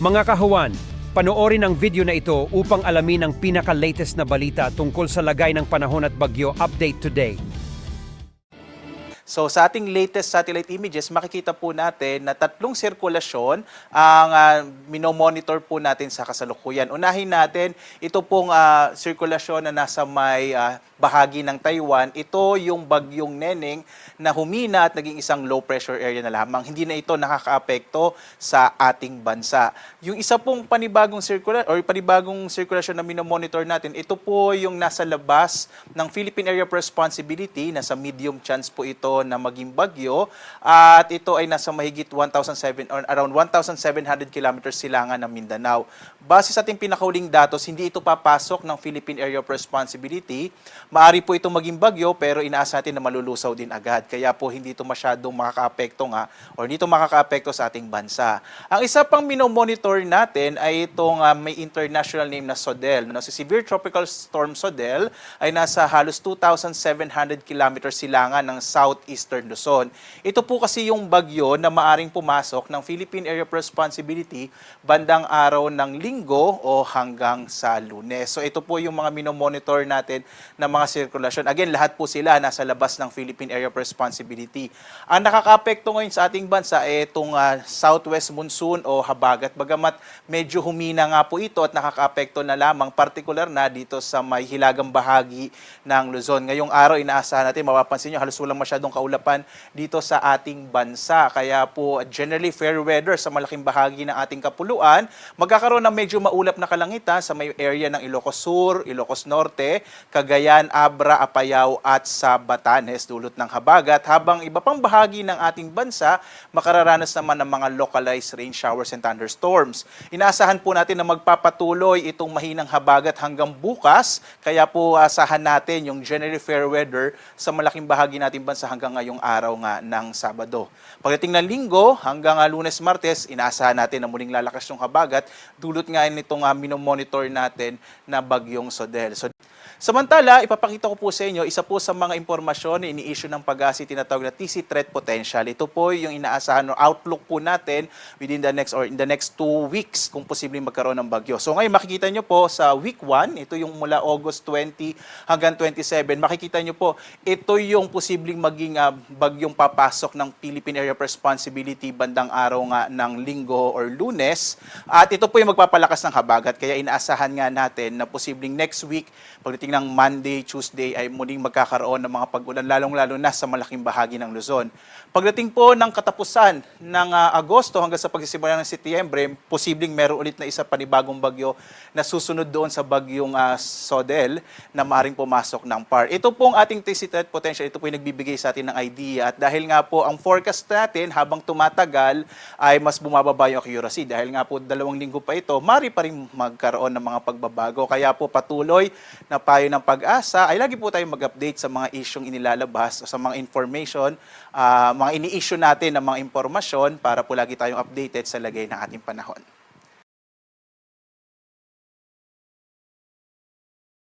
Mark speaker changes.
Speaker 1: Mga kahuwan, panoorin ang video na ito upang alamin ang pinaka-latest na balita tungkol sa lagay ng panahon at bagyo update today.
Speaker 2: So sa ating latest satellite images, makikita po natin na tatlong sirkulasyon ang minomonitor po natin sa kasalukuyan. Unahin natin, ito pong sirkulasyon na nasa may bahagi ng Taiwan. Ito yung bagyong Neneng na humina at naging isang low pressure area na lamang. Hindi na ito nakakaapekto sa ating bansa. Yung isa pong panibagong sirkulasyon na minomonitor natin, ito po yung nasa labas ng Philippine Area of Responsibility. Nasa medium chance po ito na maging bagyo at ito ay nasa mahigit around 1,700 kilometers silangan ng Mindanao. Base sa ating pinakahuling datos, hindi ito papasok ng Philippine Area of Responsibility. Maari po itong maging bagyo pero inaasa natin na malulusaw din agad. Kaya po hindi ito masyadong makakaapekto o hindi ito makakaapekto sa ating bansa. Ang isa pang minomonitor natin ay itong may international name na SODEL. Si Severe Tropical Storm SODEL ay nasa halos 2,700 kilometers silangan ng southeastern Luzon. Ito po kasi yung bagyo na maaring pumasok ng Philippine Area of Responsibility bandang araw ng Linggo o hanggang sa Lunes. So ito po yung mga minomonitor natin na mga sirkulasyon. Again, lahat po sila nasa labas ng Philippine Area of Responsibility. Ang nakakaapekto ngayon sa ating bansa ay itong southwest monsoon o habagat. Bagamat medyo humina nga po ito at nakakaapekto na lamang, particular na dito sa may hilagang bahagi ng Luzon. Ngayong araw, inaasahan natin, mapapansin nyo, halos walang masyadong kaulapan dito sa ating bansa. Kaya po, generally fair weather sa malaking bahagi ng ating kapuluan. Magkakaroon ng medyo maulap na kalangitan sa may area ng Ilocos Sur, Ilocos Norte, Cagayan, Abra, Apayao at sa Batanes, dulot ng habagat, habang iba pang bahagi ng ating bansa makararanas naman ng mga localized rain showers and thunderstorms. Inaasahan po natin na magpapatuloy itong mahinang habagat hanggang bukas, kaya po asahan natin yung generally fair weather sa malaking bahagi nating bansa hanggang ngayong araw nga ng Sabado. Pagdating ng Linggo hanggang Lunes, Martes, inaasahan natin na muling lalakas yung habagat, dulot nga nitong minomonitor natin na bagyong SODEL. Samantala, ipapakita ko po sa inyo, isa po sa mga impormasyon na ini-issue ng PAGASI tinatawag na TC Threat Potential. Ito po yung inaasahan o outlook po natin within the next 2 weeks kung posibleng magkaroon ng bagyo. So ngayon makikita nyo po sa week 1, ito yung mula August 20 hanggang 27, makikita nyo po, ito yung posibleng maging bagyong papasok ng Philippine Area of Responsibility bandang araw nga ng Linggo or Lunes. At ito po yung magpapalakas ng habagat, kaya inaasahan nga natin na posibleng next week, pagdating ng Monday, Tuesday ay muling magkakaroon ng mga pag-ulan, lalong-lalo na sa malaking bahagi ng Luzon. Pagdating po ng katapusan ng Agosto hanggang sa pagsisimula ng Setyembre, posibleng meron ulit na isa panibagong bagyo na susunod doon sa bagyong SODEL na maaaring pumasok ng PAR. Ito pong ating TC Threat Potential, ito po yung nagbibigay sa atin ng idea. At dahil nga po ang forecast natin habang tumatagal ay mas bumababa yung accuracy. Dahil nga po 2 linggo pa ito, maaari pa rin magkaroon ng mga pagbabago. Kaya po patuloy na payo ng PAGASA ay lagi po tayong mag-update sa mga isyong inilalabas o sa mga information, mga ini-issue natin ng mga impormasyon para po lagi tayong updated sa lagay ng ating panahon.